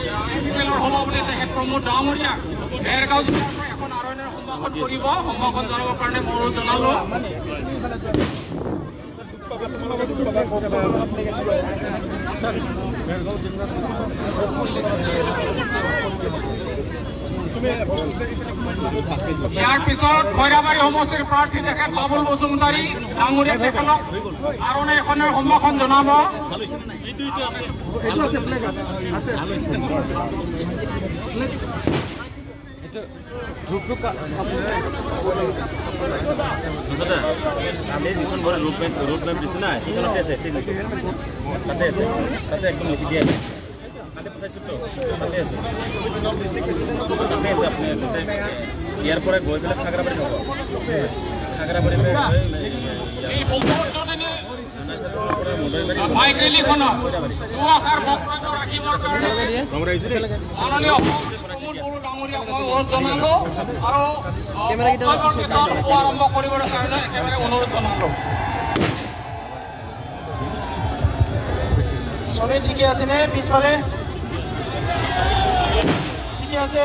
হ'ব বুলি তেখেত প্ৰমোদ ডাঙৰীয়া ভেৰগাঁও জিলাৰ পৰা এখন আৰণ্যৰ সম্ভাষণ কৰিব সম্ভাষণ জনাবৰ কাৰণে মই অনুৰোধ জনালোঁ। ইয়াৰ পিছত খৈৰাবাৰী সমষ্টিৰ প্ৰাৰ্থী তেখেত বাবুল বসুমতাৰী ডাঙৰীয়া তেখেতক আৰণ্য এখনৰ সম্ভাষণ জনাব। আমি যিখন ঘৰে ৰোড মেপ দিছোঁ না সেইখনতে আছে তাতে আছে তাতে একদম লিখি দিয়া আছে কালি পঠাইছোঁতো তাতে আছে তাতে আছে আপুনি ইয়াৰ পৰা গৈ পেলাই খাগৰাবাৰী হ'ব খাগৰাবাৰী আৰম্ভ কৰিবৰ কাৰণে একেবাৰে অনুৰোধ জনালোঁ। চবে ঠিকে আছেনে? পিছফালে ঠিকে আছে?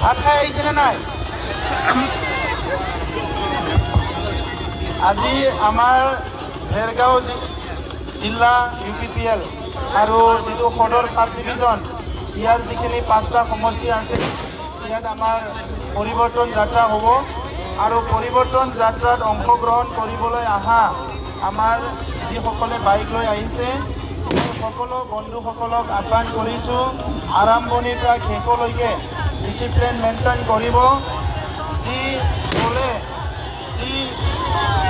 ভাত খাই আহিছেনে নাই? আজি আমাৰ ভেৰগাঁও জিলা UPPL আৰু যিটো সদৰ সাব ডিভিজন ইয়াৰ যিখিনি 5টা সমষ্টি আছে ইয়াত আমাৰ পৰিৱৰ্তন যাত্ৰা হ'ব আৰু পৰিৱৰ্তন যাত্ৰাত অংশগ্ৰহণ কৰিবলৈ অহা আমাৰ যিসকলে বাইক লৈ আহিছে সকলো বন্ধুসকলক আহ্বান কৰিছোঁ আৰম্ভণিৰ পৰা শেষলৈকে ডিচিপ্লিন মেইনটেইন কৰিব। যি দলে যি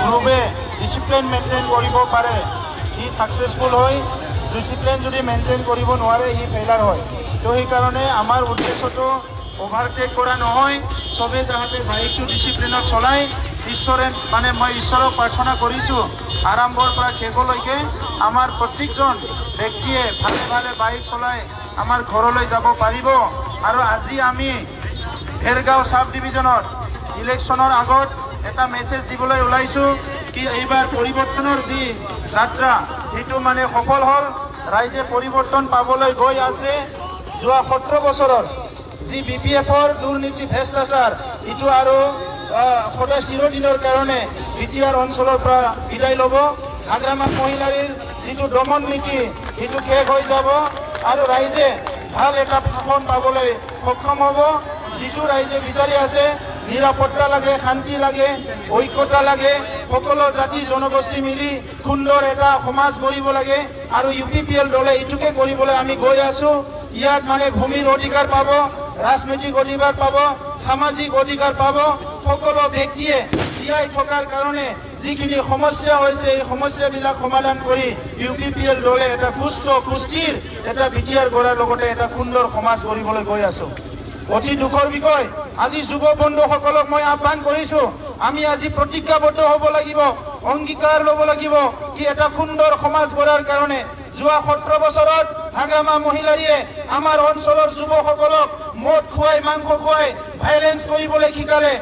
গ্ৰুপে ডিচিপ্লিন মেইনটেইন কৰিব পাৰে সি ছাকচেছফুল হয়, ডিচিপ্লিন যদি মেইনটেইন কৰিব নোৱাৰে সি ফেইলাৰ হয়। তো সেইকাৰণে আমাৰ উদ্দেশ্যটো অভাৰটেক কৰা নহয়, চবে যাতে বাইকটো ডিচিপ্লিনত চলায় ঈশ্বৰে মই ঈশ্বৰক প্ৰাৰ্থনা কৰিছোঁ আৰম্ভৰ পৰা শেষলৈকে আমাৰ প্ৰত্যেকজন ব্যক্তিয়ে ভালে ভালে বাইক চলাই আমাৰ ঘৰলৈ যাব পাৰিব। আৰু আজি আমি ভেৰগাঁও সাব ডিভিজনত ইলেকশ্যনৰ আগত এটা মেছেজ দিবলৈ ওলাইছোঁ কি এইবাৰ পৰিৱৰ্তনৰ যি যাত্ৰা সেইটো সফল হ'ল, ৰাইজে পৰিৱৰ্তন পাবলৈ গৈ আছে। যোৱা 17 বছৰৰ যি BPFৰ দুৰ্নীতি ভ্ৰষ্টাচাৰ এইটো আৰু সদায় চিৰদিনৰ কাৰণে BTR অঞ্চলৰ পৰা বিদায় ল'ব। হাগ্ৰামা মহিলাৰীৰ যিটো দমন নীতি সেইটো শেষ হৈ যাব আৰু ৰাইজে ভাল এটা শাসন পাবলৈ সক্ষম হ'ব। যিটো ৰাইজে বিচাৰি আছে নিৰাপত্তা লাগে, শান্তি লাগে, ঐক্যতা লাগে, সকলো জাতি জনগোষ্ঠী মিলি সুন্দৰ এটা সমাজ গঢ়িব লাগে আৰু UPPL দলে এইটোকে কৰিবলৈ আমি গৈ আছোঁ। ইয়াত ভূমিৰ অধিকাৰ পাব, ৰাজনৈতিক অধিকাৰ পাব, সামাজিক অধিকাৰ পাব। সকলো ব্যক্তিয়ে জীয়াই থকাৰ কাৰণে যিখিনি সমস্যা হৈছে এই সমস্যাবিলাক সমাধান কৰি UPPL দলে এটা সুস্থিৰ এটা BTR গঢ়াৰ লগতে এটা সুন্দৰ সমাজ গঢ়িবলৈ গৈ আছোঁ। অতি দুখৰ বিষয়, আজি যুৱ বন্ধুসকলক মই আহ্বান কৰিছোঁ আমি আজি প্ৰতিজ্ঞাবদ্ধ হ'ব লাগিব, অংগীকাৰ ল'ব লাগিব কি এটা সুন্দৰ সমাজ গঢ়াৰ কাৰণে। যোৱা 17 বছৰত হাগ্ৰামা মহিলাৰীয়ে আমাৰ অঞ্চলৰ যুৱকসকলক মদ খুৱাই মাংস খুৱাই ভাইলেন্স কৰিবলৈ শিকালে।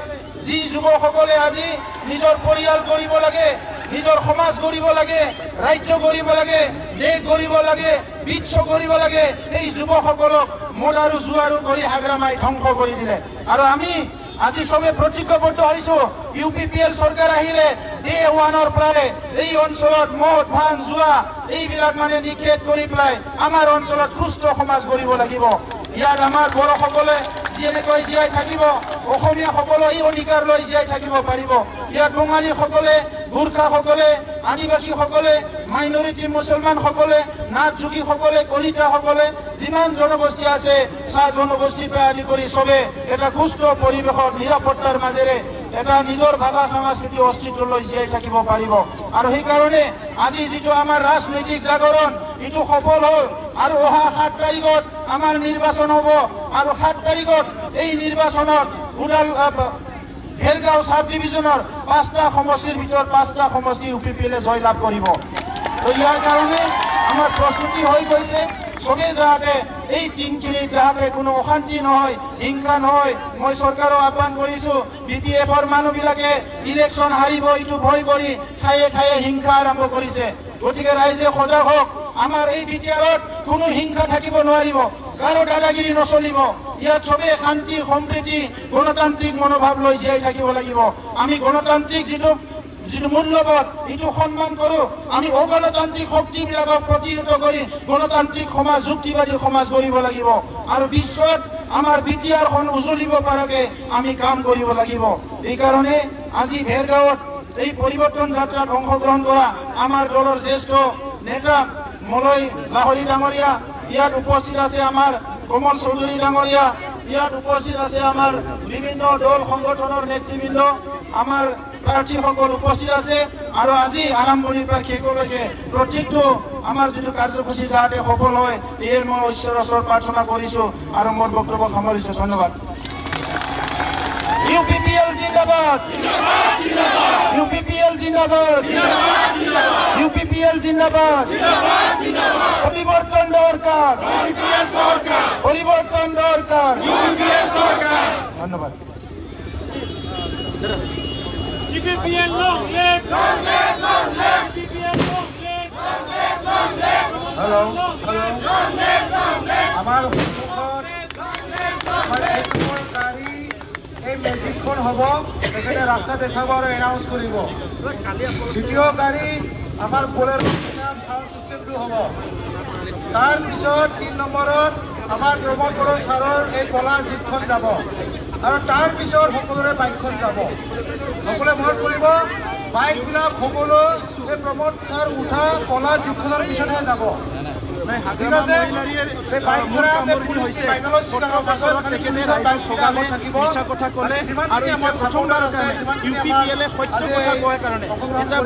যি যুৱকসকলে আজি নিজৰ পৰিয়াল গঢ়িব লাগে, নিজৰ সমাজ গঢ়িব লাগে, ৰাজ্য গঢ়িব লাগে, দেশ গঢ়িব লাগে, বিশ্ব গঢ়িব লাগে, এই যুৱকসকলক মদ আৰু জুৱাৰু কৰি হাগ্ৰামাই ধ্বংস কৰি দিলে। আৰু আমি আজি সবে প্ৰতিজ্ঞাবদ্ধ হৈছোঁ UPPL চৰকাৰ আহিলে Day 1ৰ পৰাই এই অঞ্চলত মদ ভাং জুৱা এইবিলাক নিষেধ কৰি পেলাই আমাৰ অঞ্চলত সুস্থ সমাজ গঢ়িব লাগিব। ইয়াত আমাৰ বড়োসকলে যেনেকৈ জীয়াই থাকিব, অসমীয়াসকলে এই অধিকাৰ লৈ জীয়াই থাকিব পাৰিব। ইয়াত বঙালীসকলে, গোৰ্খাসকলে, আদিবাসীসকলে, মাইনৰিটি মুছলমানসকলে, নাথ যোগীসকলে, কলিতাসকলে, যিমান জনগোষ্ঠী আছে চাহ জনগোষ্ঠীৰ পৰা আদি কৰি চবে এটা সুস্থ পৰিৱেশত নিৰাপত্তাৰ মাজেৰে এটা নিজৰ ভাষা সংস্কৃতি অস্তিত্ব লৈ জীয়াই থাকিব পাৰিব। আৰু সেইকাৰণে আজি যিটো আমাৰ ৰাজনৈতিক জাগৰণ এইটো সফল হ'ল আৰু অহা 7 তাৰিখত আমাৰ নিৰ্বাচন হ'ব আৰু 7 তাৰিখত এই নিৰ্বাচনত ভেৰগাঁও সাব ডিভিজনৰ 5টা সমষ্টিৰ ভিতৰত 5টা সমষ্টি UPPL জয়লাভ কৰিব। তো ইয়াৰ কাৰণে আমাৰ প্ৰস্তুতি হৈ গৈছে। সবে যাতে এই দিনখিনি যাতে কোনো অশান্তি নহয়, হিংসা নহয়। মই চৰকাৰক আহ্বান কৰিছোঁ BPFৰ মানুহবিলাকে ইলেকশ্যন হাৰিব এইটো ভয় কৰি ঠায়ে ঠায়ে হিংসা আৰম্ভ কৰিছে। গতিকে ৰাইজে সজাগ হওক আমাৰ এই বিটিআৰত কোনো হিংসা থাকিব নোৱাৰিব, কাৰো দাদাগিৰি নচলিব। ইয়াত চবেই শান্তি সম্প্ৰীতি গণতান্ত্ৰিক মনোভাৱ লৈ জীয়াই থাকিব লাগিব। আমি গণতান্ত্ৰিক যিটো মূল্যবোধ এইটো সন্মান কৰোঁ। আমি অগণতান্ত্ৰিক শক্তিবিলাকক প্ৰতিহত কৰি গণতান্ত্ৰিক সমাজ যুক্তিবাদী সমাজ গঢ়িব লাগিব আৰু বিশ্বত আমাৰ বিটিআৰখন উজলিব পৰাকৈ আমি কাম কৰিব লাগিব। এইকাৰণে আজি ভেৰগাঁৱত এই পৰিৱৰ্তন যাত্ৰাত অংশগ্ৰহণ কৰা আমাৰ দলৰ জ্যেষ্ঠ নেতা মলয় লাহৰী ডাঙৰীয়া, ইয়াত উপস্থিত আছে আমাৰ কমল চৌধুৰী ডাঙৰীয়া, ইয়াত উপস্থিত আছে আমাৰ বিভিন্ন দল সংগঠনৰ নেতৃবৃন্দ, আমাৰ প্ৰাৰ্থীসকল উপস্থিত আছে আৰু আজি আৰম্ভণিৰ পৰা শেষলৈকে প্ৰত্যেকটো আমাৰ যিটো কাৰ্যসূচী যাতে সফল হয় এয়ে মই ঈশ্বৰৰ ওচৰত প্ৰাৰ্থনা কৰিছোঁ আৰু মোৰ বক্তব্য সামৰিছোঁ। ধন্যবাদ। UPPL জিন্দাবাদ, UPPL জিন্দাবাদ, UPPL জিন্দাবাদ। পরিবর্তন দরকার, পরিবর্তন দরকার। ধন্যবাদ। UPPL long live, long live, long live. UPPL long live, long live, long live. Hello, hello. Long live, long live. আমার এই মেজিকখন হ'ব, তেখেতে ৰাস্তা দেখাব আৰু এনাউন্স কৰিব। দ্বিতীয় গাড়ী আমাৰ বলেৰ সাউণ্ড চিষ্টেমটো হ'ব। তাৰপিছত 3 নম্বৰত আমাৰ প্ৰমোদ বড়ো ছাৰৰ এই কলা জীপখন যাব আৰু তাৰপিছত সকলোৰে বাইকখন যাব। সকলোৱে মনত কৰিব, বাইকবিলাক সকলো এই প্ৰমোদ ছাৰ উঠা কলা জীপখনৰ পিছতহে যাব।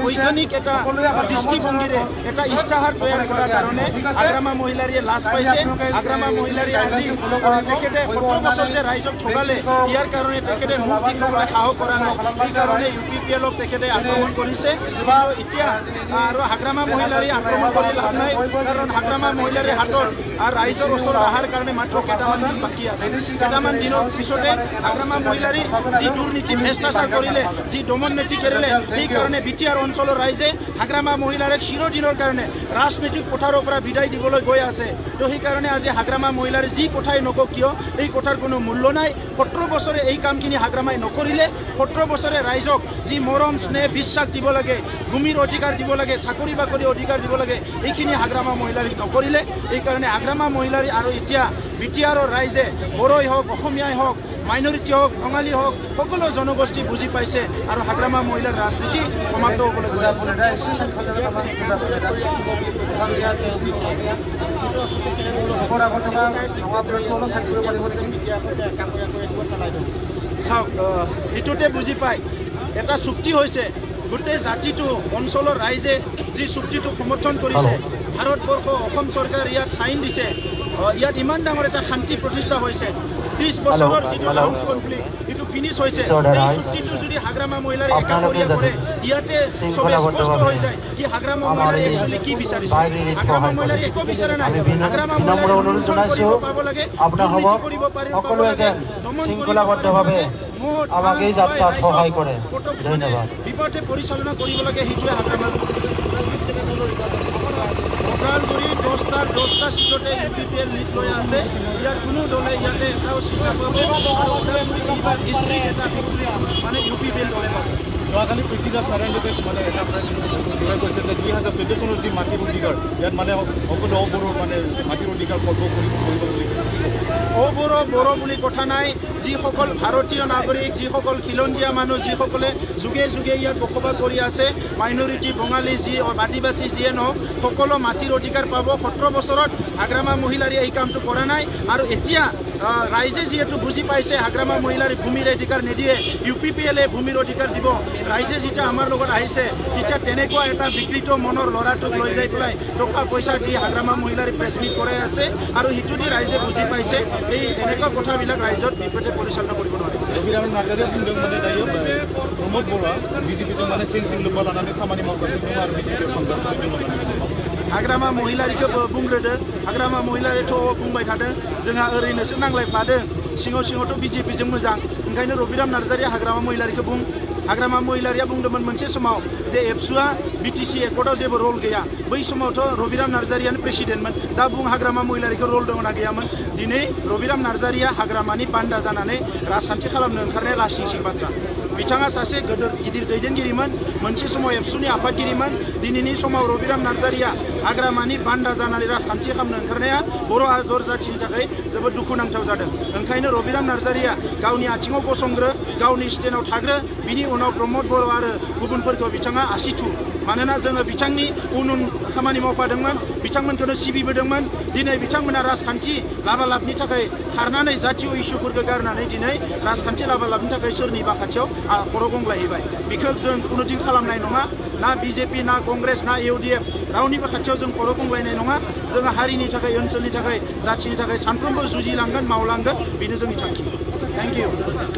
বৈজ্ঞানিক এটা দৃষ্টিভংগীৰে এটা ইস্তাহাৰ তৈয়াৰ কৰাৰ কাৰণে আগ্ৰামা মহিলাৰীয়ে লাজ পাইছে। আগ্ৰামা মহিলাৰীয়ে আজি তেখেতে 17 বছৰ যে ৰাইজক ঠগালে, ইয়াৰ কাৰণে তেখেতে মুখ দেখাবলৈ সাহস কৰা নাই। সেইকাৰণে UPPLক তেখেতে আক্ৰমণ কৰিছে। এতিয়া আৰু আগ্ৰামা মহিলাৰীয়ে আক্ৰমণ কৰি লাভ নাই, কাৰণ আগ্ৰামা মহিলাৰ হাতত আৰু ৰাইজৰ ওচৰত অহাৰ কাৰণে মাত্ৰ কেইটামান দিন বাকী আছে। কেইটামান দিনৰ পিছতে আগ্ৰামা মহিলাৰী যি দুৰ্নীতি ভ্ৰষ্টাচাৰ কৰিলে, যি দমন নীতি কৰিলে, সেইকাৰণে বিটিআৰ অঞ্চলৰ ৰাইজে আগ্ৰামা মহিলাৰীক চিৰদিনৰ কাৰণে ৰাজনৈতিক পথাৰৰ পৰা বিদায় দিবলৈ গৈ আছে। তো সেইকাৰণে আজি আগ্ৰামা মহিলাৰী যি কথাই নকওক কিয় এই কথাৰ কোনো মূল্য নাই। 17 বছৰে এই কামখিনি আগ্ৰামাই নকৰিলে। 17 বছৰে ৰাইজক যি মৰম স্নেহ বিশ্বাস দিব লাগে, ভূমিৰ অধিকাৰ দিব লাগে, চাকৰি বাকৰি অধিকাৰ দিব লাগে, এইখিনি আগ্ৰামা মহিলাৰীক নকৰিলে। এইকাৰণে আগ্ৰামা মহিলাৰী আৰু এতিয়া বিটিআৰৰ ৰাইজে বড়োই হওক, অসমীয়াই হওক, মাইনৰিটি হওক, বঙালী হওক, সকলো জনগোষ্ঠী বুজি পাইছে আৰু আগ্ৰামা মহিলাৰ ৰাজনীতি সমাপ্ত হ'বলৈ গৈ আছে। চাওক, এইটোতে বুজি পায় এটা চুক্তি হৈছে। গোটেই জাতিটো অঞ্চলৰ ৰাইজে যি চুক্তিটো সমৰ্থন কৰিছে, ভাৰতবৰ্ষ অসম চৰকাৰ ইয়াত চাইন দিছে, ইয়াত ইমান ডাঙৰ এটা শান্তি প্ৰতিষ্ঠা হৈছে। 30 বছৰৰ যিটো হাউচ কনফ্লিক্ট এইটো ফিনিছ হৈছে। এই চুক্তিটো যদি আগ্ৰামা মহিলাৰ একাষৰীয়া কৰে, ইয়াতে চবে স্পষ্ট হৈ যায় কি আগ্ৰামা মহিলাৰ একচুৱেলি কি বিচাৰিছে। আগ্ৰামা মহিলাৰ একো বিচৰা নাই। আগ্ৰামা মহিলাৰ পাব লাগে, কৰিব পাৰিব, শৃংখলাবদ্ধভাৱে আমাক এই যাত্ৰাত সহায় কৰে। ধন্যবাদ। বিপথে পৰিচালনা কৰিব লাগে, সেইটোৱে আগ্ৰামা। ওদালগুৰি 10টা সিটতে UPPL লিড লৈ আছে। ইয়াৰ কোনো দলে ইয়াতে এটাও সিট নাপাব আৰু ওদালগুৰি এইবাৰ হিষ্ট্ৰী এটা মানে UPPL দলে পাব। যোৱাকালি পৃথ্বীৰাজ নাৰায়ণদেৱে মানে এটা কৈছে যে 2014 চনৰ যি মাটিৰ অধিকাৰ ইয়াত মানে সকলো অবড়ো মানে মাটিৰ অধিকাৰ কৰিব বুলি বড়ো বুলি কথা নাই। যিসকল ভাৰতীয় নাগৰিক, যিসকল খিলঞ্জীয়া মানুহ, যিসকলে যুগে যুগে ইয়াত বসবাস কৰি আছে, মাইনৰিটি বঙালী যি আদিবাসী যিয়ে নহওক, সকলো মাটিৰ অধিকাৰ পাব। 17 বছৰত আগ্ৰামা মহিলাৰী এই কামটো কৰা নাই আৰু এতিয়া ৰাইজে যিহেতু বুজি পাইছে আগ্ৰামা মহিলাৰী ভূমিৰ অধিকাৰ নিদিয়ে, UPPLে ভূমিৰ অধিকাৰ দিব। ৰাইজে যেতিয়া আমাৰ লগত আহিছে, তেতিয়া তেনেকুৱা এটা বিকৃত মনৰ ল'ৰাটোক লৈ যাই পেলাই টকা পইচা দি আগ্ৰামা মহিলাৰী প্ৰেছ মিট কৰাই আছে আৰু সিটো দি ৰাইজে বুজি পাইছে এই এনেকুৱা কথাবিলাক ৰাইজত বিপদে পৰিচালনা কৰিব নোৱাৰে। ৰবিৰাম নাৰ্জাৰীয়ে মানে প্ৰমোদ বড়ো বিজেপিটো মানে চেঞ্জিং লোক লানাनै খামাनि मावगासिनो आरो बिजेपियाव थांगासिनो। आग्रामा महिलारिखौ बुंग्रोदों, आग्रामा महिलारिथ' बुंबाय थादों जोंहा ओरैनोसो नांलायफ्लादों, सिङावथ' बिजेपिजों मोजां। ओंखायनो रबिराम नार्जारिया आग्रामा महिलारिखौ बुं। आग्रामा महिलारिया बुंदोंमोन मोनसे समाव जे एबसुआ बिटिसि एकर्डआव जेबो रल गैया बै समावथ' रबिराम नार्जारियानो प्रेसिडेन्टमोन दा बुं हाग्रामा महिलारिखौ रल दङना गैयामोन दिनै रबिराम नार्जारिया हाग्रामानि बान्दा जानानै राजखान्थि खालामनो ओंखारनाया लासिं सिं बाथ्रा बिथाङा सासे गिदिर दैदेनगिरिमोन मोनसे समाव एबसुनि आफादगिरिमोन दिनैनि समाव रबिराम नार्जारिया हाग्रामानि बान्दा जानानै राजखान्थि खालामनो ओंखारनाया बर' आदर जाथिनि थाखाय जोबोद दुखुनांथाव जादों ओंखायनो रबिराम नार्जारिया गावनि आथिङाव गसंग्रो गावनि स्टेन्डआव थाग्रो बिनि उनाव प्रमद बर' आरो गुबुनफोरखौ बिथाङा आसिथु मानोना जोङो बिथांनि उन खामानि मावफादोंमोन बिथांमोनखौनो सिबिबोदोंमोन दिनै बिथांमोना राजखान्थि लाबालाबनि थाखाय खारनानै जातीय इस्युफोरखौ गारनानै दिनै राजखान्थि लाबालाबनि थाखाय सोरनिबा खाथियाव खर' गंग्लायहैबाय बेखौ जों कुनुदिन खालामनाय नङा ना बिजेपि ना कंग्रेस ना इउडिएफ रावनिबो खाथियाव जों खर' गंग्लायनाय नङा जोङो हारिनि थाखाय ओनसोलनि थाखाय जाथिनि थाखाय सानफ्रोमबो जुजिलांगोन मावलांगोन बेनो जोंनि थांखि थेंक इउ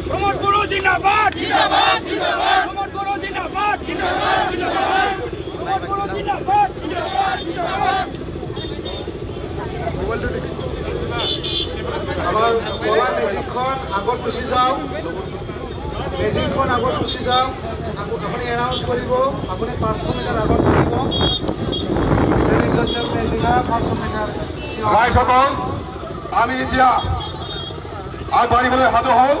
प्रमद बर' जिन्दाबाद जिन्दाबाद जिन्दाबाद प्रमद बर' जिन्दाबाद जिन्दाबाद जिन्दाबाद प्रमद बर' जिन्दाबाद जिन्दाबाद जिन्दाबाद আমাৰ কলা মেজিকখন আগত গুচি যাওক মেজিকখন আগত গুচি যাওক আপুনি এনাউন্স কৰিব আপুনি 500 মিটাৰ আগত থাকিব ৰাইজসকল আমি এতিয়া আগবাঢ়িবলৈ সাজু হ'ল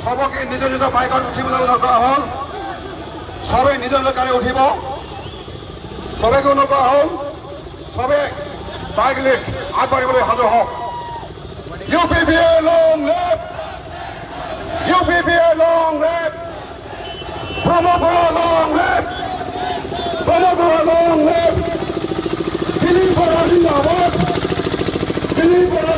সবকে নিজৰ নিজৰ বাইকত উঠিবলৈ অনুৰোধ কৰা হ'ল সবে নিজৰ নিজৰ গাড়ী উঠিব সবেকে অনুৰোধ কৰা হ'ল সবে বাইক লৈ আগবাঢ়িবলৈ সাজু হওক UPPA long live UPPA long live Promod Bora long live Promod Bora long live Dilip Bora zindabad Dilip Bora